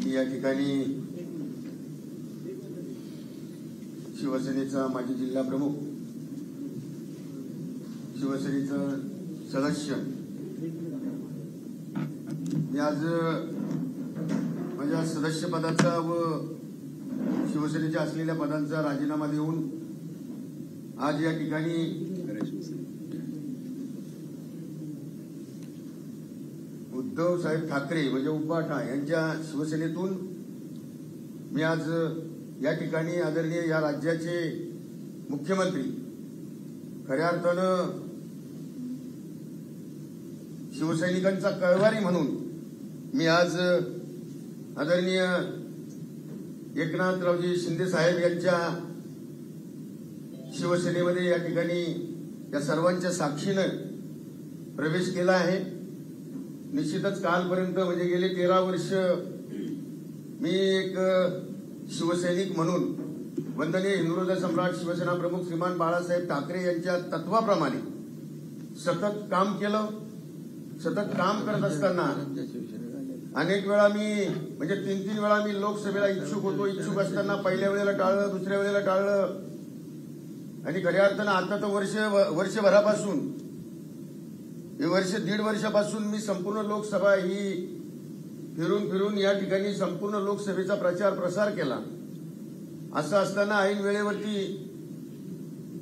मी या ठिकाणी शिवसेनेचा माजी जिल्हा प्रमुख, शिवसेनेचं सदस्य, मी आज माझ्या सदस्य पदाचा व शिवसेनेच्या असलेल्या पदांचा राजीनामा देऊन आज या ठिकाणी उद्धव साहेब ठाकरे म्हणजे उपाठा यांच्या शिवसेनेतून मी आज या ठिकाणी आदरणीय या राज्याचे मुख्यमंत्री, खऱ्या अर्थानं शिवसैनिकांचा कळवारी म्हणून मी आज आदरणीय एकनाथरावजी शिंदे साहेब यांच्या शिवसेनेमध्ये या ठिकाणी या सर्वांच्या साक्षीनं प्रवेश केला आहे। निश्चितच कालपर्यंत म्हणजे गेले 13 वर्ष मी एक शिवसैनिक म्हणून वंदनीय हिंदुहृदय सम्राट शिवसेना प्रमुख श्रीमान बाळासाहेब ठाकरे यांच्या तत्वाप्रमाणे सतत काम केलं। सतत काम करत असताना अनेक वेळा मी म्हणजे 3-3 वेळा मी लोकसभेला इच्छुक होतो। इच्छुक असताना पहिल्या वेळेला टाळलं, दुसऱ्या वेळेला टाळलं आणि खऱ्या अर्थानं आता तर वर्षभरापासून दीड वर्षापासून मी संपूर्ण लोकसभा ही फिरून या ठिकाणी संपूर्ण लोकसभेचा प्रचार प्रसार केला। असं असताना ऐन वेळेवरती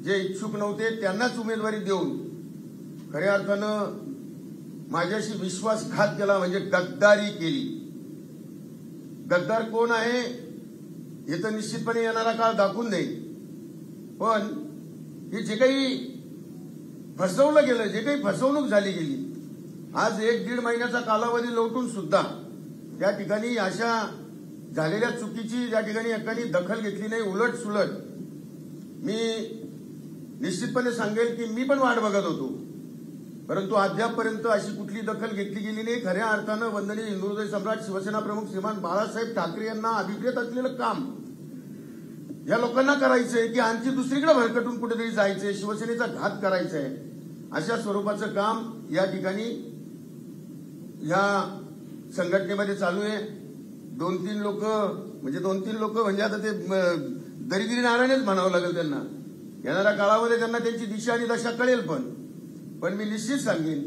जे इच्छुक नव्हते त्यांनाच उमेदवारी देऊन खऱ्या अर्थानं माझ्याशी विश्वासघात केला, म्हणजे गद्दारी केली। गद्दार कोण आहे हे तर निश्चितपणे येणारा काळ दाखवून देईल, पण हे जे काही फसवलं गेलं, जे काही फसवणूक झाली गेली, आज 1-1.5 महिन्याचा कालावधी लोटून सुद्धा त्या ठिकाणी अशा झालेल्या चुकीची ज्या ठिकाणी एकाने दखल घेतली नाही, उलट सुलट मी निश्चितपणे सांगेल की मी पण वाट बघत होतो, परंतु अद्यापपर्यंत अशी कुठली दखल घेतली गेली नाही। खऱ्या अर्थानं वंदनीय हिंदुहृदय सम्राट शिवसेना प्रमुख श्रीमान बाळासाहेब ठाकरे यांना अभिप्रेत असलेलं काम या लोकांना करायचंय की आणखी दुसरीकडे भरकटून कुठेतरी जायचंय, शिवसेनेचा घात करायचा आहे, अशा स्वरूपाचं काम या ठिकाणी या संघटनेमध्ये चालू आहे। 2-3 लोक म्हणजे आता ते दरिद्री नारायणच म्हणावं लागेल त्यांना। येणाऱ्या काळामध्ये त्यांना त्यांची दिशा आणि दशा कळेल, पण मी निश्चित सांगेन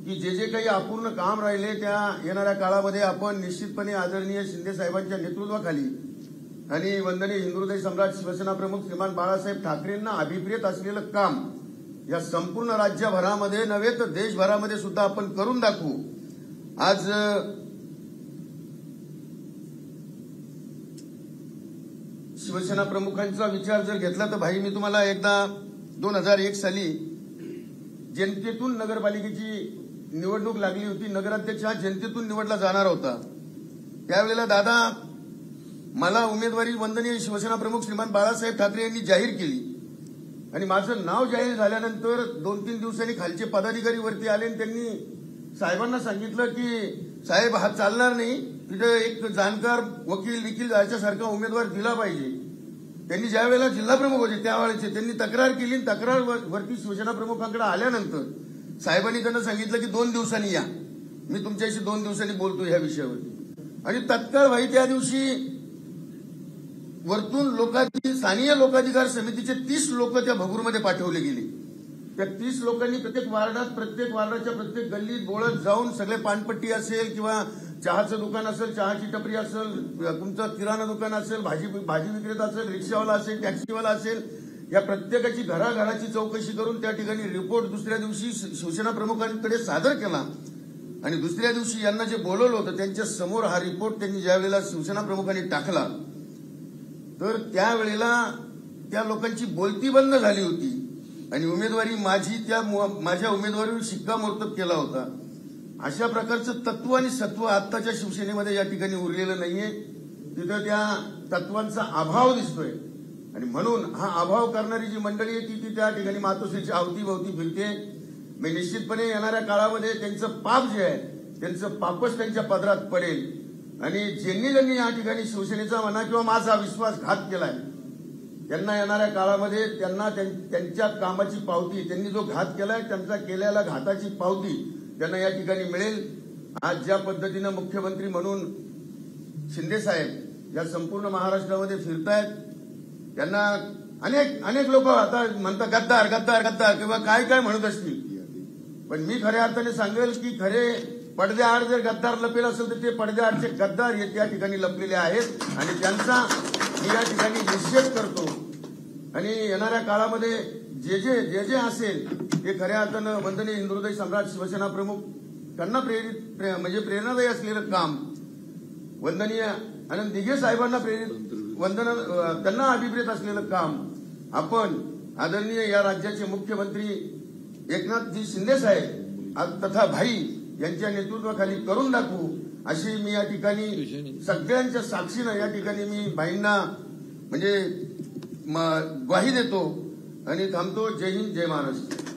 की जे काही अपूर्ण काम राहिले त्या येणाऱ्या काळामध्ये आपण निश्चितपणे आदरणीय शिंदे साहेबांच्या नेतृत्वाखाली आणि वंदनीय हिंदुहृदय सम्राट शिवसेना प्रमुख श्रीमान बाळासाहेब ठाकरेंना अभिप्रेत असलेलं काम या संपूर्ण राज्यभरामध्ये नव्हे तर देशभरामध्ये सुद्धा आपण करून दाखवू। आज शिवसेना प्रमुखांचा विचार जर घेतला तर भाई, मी तुम्हाला एकदा 2001 साली जनतेतून नगरपालिकेची निवडणूक लागली होती। नगराध्यक्ष हा जनतेतून निवडला जाणार होता। त्यावेळेला दादा मला उमेदवारी वंदनीय शिवसेना प्रमुख श्रीमान बाळासाहेब ठाकरे यांनी जाहीर केली आणि माझं नाव जाहीर झाल्यानंतर 2-3 दिवसांनी खालचे पदाधिकारी वरती आले आणि त्यांनी साहेबांना सांगितलं की साहेब हा चालणार नाही, तिथे एक जाणकार वकील याच्यासारखा उमेदवार दिला पाहिजे। त्यांनी ज्या वेळेला जिल्हा प्रमुख होते त्यावेळेचे त्यांनी तक्रार केली, तक्रार वरती शिवसेना प्रमुखांकडे आल्यानंतर साहेबांनी त्यांना सांगितलं की 2 दिवसांनी या, मी तुमच्याशी 2 दिवसांनी बोलतो ह्या विषयावरती। आणि तत्काळ भाई त्या दिवशी वरतून स्थानीय लोकाधिकार समितीचे 30 लोक त्या भगूरमध्ये पाठवले गेले। त्या 30 लोकांनी प्रत्येक वार्डाच्या प्रत्येक गल्लीत बोळत जाऊन सगळे पानपट्टी असेल किंवा चहाचं दुकान असेल, चहाची टपरी असेल, तुमचं किराणा दुकान असेल, भाजी विक्रेता असेल, रिक्षावाला असेल, टॅक्सीवाला असेल, या प्रत्येकाची घराघराची चौकशी करून त्या ठिकाणी रिपोर्ट दुसऱ्या दिवशी शिवसेना प्रमुखांकडे सादर केला आणि दुसऱ्या दिवशी यांना जे बोलवलं होतं त्यांच्या समोर हा रिपोर्ट त्यांनी ज्या वेळेला शिवसेना प्रमुखांनी टाकला तर त्यावेळेला त्या लोकांची बोलती बंद झाली होती आणि उमेदवारी माझ्या उमेदवारीवर शिक्कामोर्तब केला होता। अशा प्रकारचं तत्व आणि सत्व आत्ताच्या शिवसेनेमध्ये या ठिकाणी उरलेलं नाहीये, तिथं त्या तत्वांचा अभाव दिसतोय आणि म्हणून हा अभाव करणारी जी मंडळी आहे ती त्या ठिकाणी मातोश्रीच्या अवतीभवती फिरते। मी निश्चितपणे येणाऱ्या काळामध्ये त्यांचं पाप जे आहे त्यांचं पापच त्यांच्या पदरात पडेल आणि ज्यांनी या ठिकाणी शिवसेनेचा म्हणा किंवा माझा विश्वासघात केलाय त्यांना येणाऱ्या काळामध्ये त्यांच्या कामाची पावती, त्यांनी जो घात केलाय त्यांचा केलेला घाताची पावती त्यांना या ठिकाणी मिळेल। आज ज्या पद्धतीनं मुख्यमंत्री म्हणून शिंदे साहेब या संपूर्ण महाराष्ट्रामध्ये फिरतायत. त्यांना अनेक लोक आता म्हणतात गद्दार गद्दार गद्दार किंवा काय काय म्हणत असतील, पण मी खऱ्या अर्थाने सांगेल की खरे पडद्याआड जर गद्दार लपेल असेल तर ते पडद्याआडचे गद्दार या ठिकाणी लपलेले आहेत आणि त्यांचा मी या ठिकाणी निषेध करतो. आणि येणाऱ्या काळामध्ये जे जे असेल ते खऱ्या अर्थानं वंदनीय हिंदुहृदय सम्राट शिवसेना प्रमुख त्यांना म्हणजे प्रेरणादायी असलेलं काम, वंदनीय आनंद दिघे साहेबांना त्यांना अभिप्रेत असलेलं काम आपण आदरणीय या राज्याचे मुख्यमंत्री एकनाथजी शिंदे साहेब तथा भाई यांच्या नेतृत्वाखाली करून दाखवू अशी मी या ठिकाणी सगळ्यांच्या साक्षीनं या ठिकाणी मी भाईंना म्हणजे ग्वाही देतो आणि थांबतो. जय हिंद, जय महाराष्ट्र.